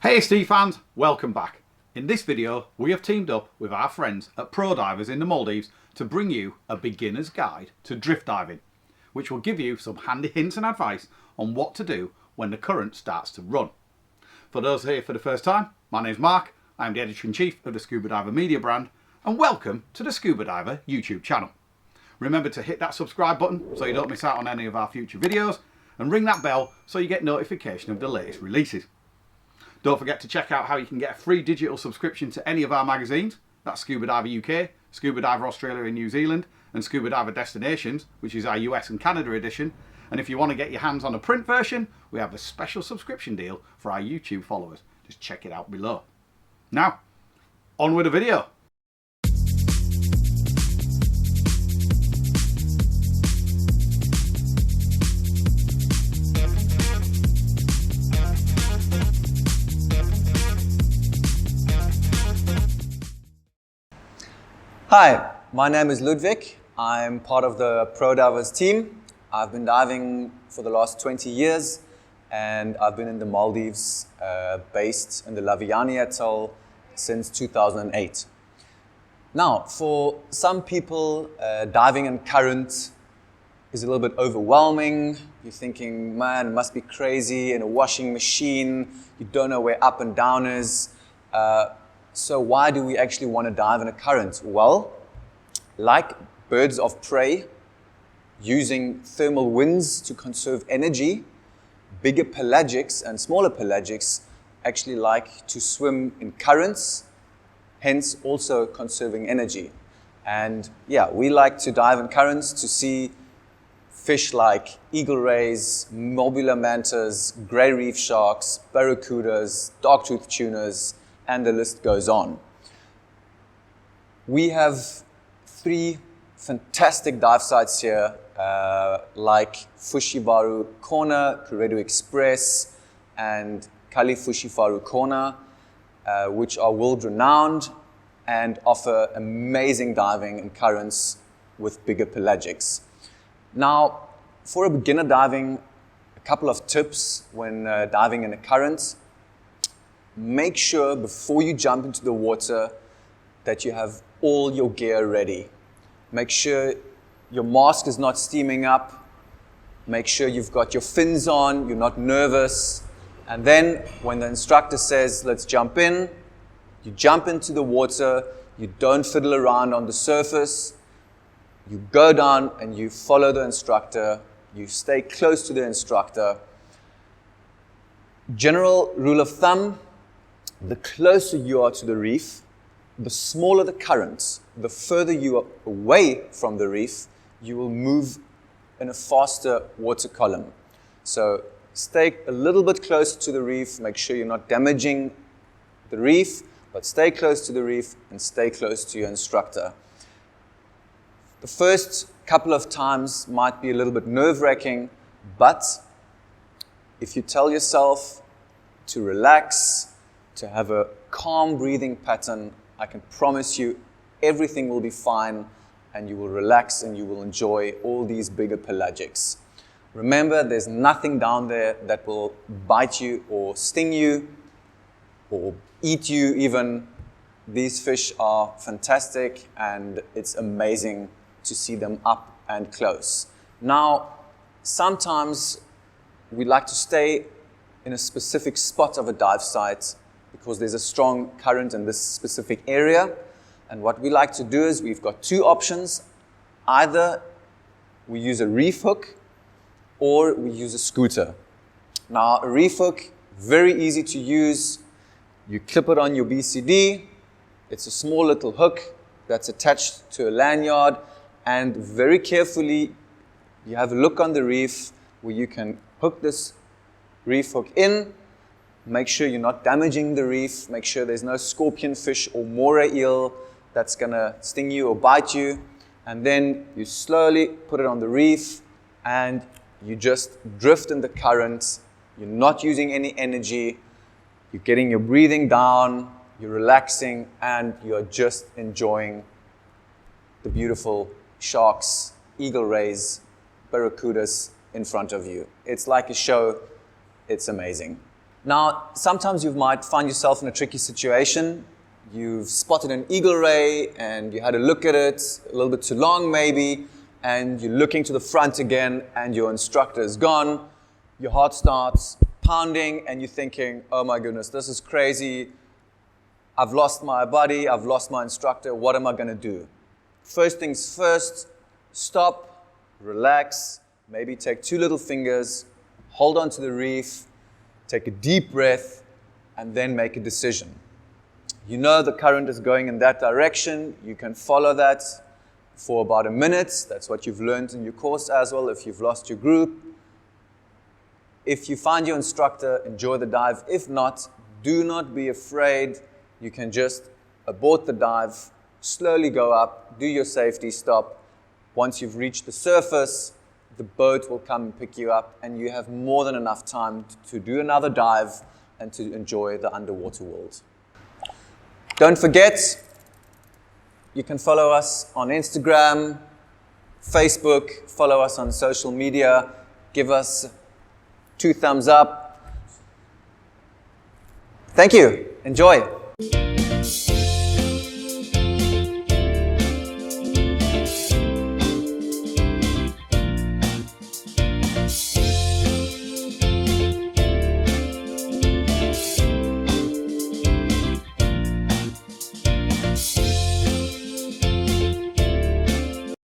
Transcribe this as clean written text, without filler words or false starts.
Hey Steve fans, welcome back. In this video we have teamed up with our friends at Prodivers in the Maldives to bring you a beginner's guide to drift diving, which will give you some handy hints and advice on what to do when the current starts to run. For those here for the first time, my name's Mark, I'm the Editor-in-Chief of the Scuba Diver media brand, and welcome to the Scuba Diver YouTube channel. Remember to hit that subscribe button so you don't miss out on any of our future videos, and ring that bell so you get notification of the latest releases. Don't forget to check out how you can get a free digital subscription to any of our magazines. That's Scuba Diver UK, Scuba Diver Australia and New Zealand, and Scuba Diver Destinations, which is our US and Canada edition. And if you want to get your hands on a print version, we have a special subscription deal for our YouTube followers. Just check it out below. Now, on with the video. Hi, my name is Ludwig. I'm part of the Prodivers team. I've been diving for the last 20 years and I've been in the Maldives based in the Laviani Atoll since 2008. Now, for some people, diving in current is a little bit overwhelming. You're thinking, man, it must be crazy in a washing machine. You don't know where up and down is. So why do we actually want to dive in a current? Well, like birds of prey, using thermal winds to conserve energy, bigger pelagics and smaller pelagics actually like to swim in currents, hence also conserving energy. And yeah, we like to dive in currents to see fish like eagle rays, mobula mantas, grey reef sharks, barracudas, dark-toothed tunas, and the list goes on. We have 3 fantastic dive sites here, like Fushivaru Corner, Kuredu Express, and Kali Fushivaru Corner, which are world-renowned and offer amazing diving in currents with bigger pelagics. Now, for a beginner diving, a couple of tips when diving in a current. Make sure before you jump into the water that you have all your gear ready. Make sure your mask is not steaming up. Make sure you've got your fins on, you're not nervous. And then when the instructor says, let's jump in, you jump into the water, you don't fiddle around on the surface. You go down and you follow the instructor. You stay close to the instructor. General rule of thumb, the closer you are to the reef, the smaller the current. The further you are away from the reef, you will move in a faster water column. So stay a little bit closer to the reef, make sure you're not damaging the reef, but stay close to the reef and stay close to your instructor. The first couple of times might be a little bit nerve-wracking, but if you tell yourself to relax, to have a calm breathing pattern, I can promise you everything will be fine and you will relax and you will enjoy all these bigger pelagics. Remember, there's nothing down there that will bite you or sting you or eat you even. These fish are fantastic and it's amazing to see them up and close. Now, sometimes we like to stay in a specific spot of a dive site because there's a strong current in this specific area. And what we like to do is we've got 2 options. Either we use a reef hook or we use a scooter. Now, a reef hook, very easy to use. You clip it on your BCD. It's a small little hook that's attached to a lanyard. And very carefully, you have a look on the reef where you can hook this reef hook in. Make sure you're not damaging the reef. Make sure there's no scorpion fish or moray eel that's going to sting you or bite you. And then you slowly put it on the reef and you just drift in the current. You're not using any energy. You're getting your breathing down. You're relaxing and you're just enjoying the beautiful sharks, eagle rays, barracudas in front of you. It's like a show. It's amazing. Now, sometimes you might find yourself in a tricky situation. You've spotted an eagle ray and you had a look at it, a little bit too long maybe, and you're looking to the front again and your instructor is gone. Your heart starts pounding and you're thinking, oh my goodness, this is crazy. I've lost my buddy, I've lost my instructor, what am I going to do? First things first, stop, relax, maybe take 2 little fingers, hold on to the reef, take a deep breath, and then make a decision. You know the current is going in that direction. You can follow that for about a minute. That's what you've learned in your course as well if you've lost your group. If you find your instructor, enjoy the dive. If not, do not be afraid. You can just abort the dive, slowly go up, do your safety stop. Once you've reached the surface, the boat will come and pick you up, and you have more than enough time to do another dive and to enjoy the underwater world. Don't forget, you can follow us on Instagram, Facebook, follow us on social media, give us 2 thumbs up. Thank you. Enjoy.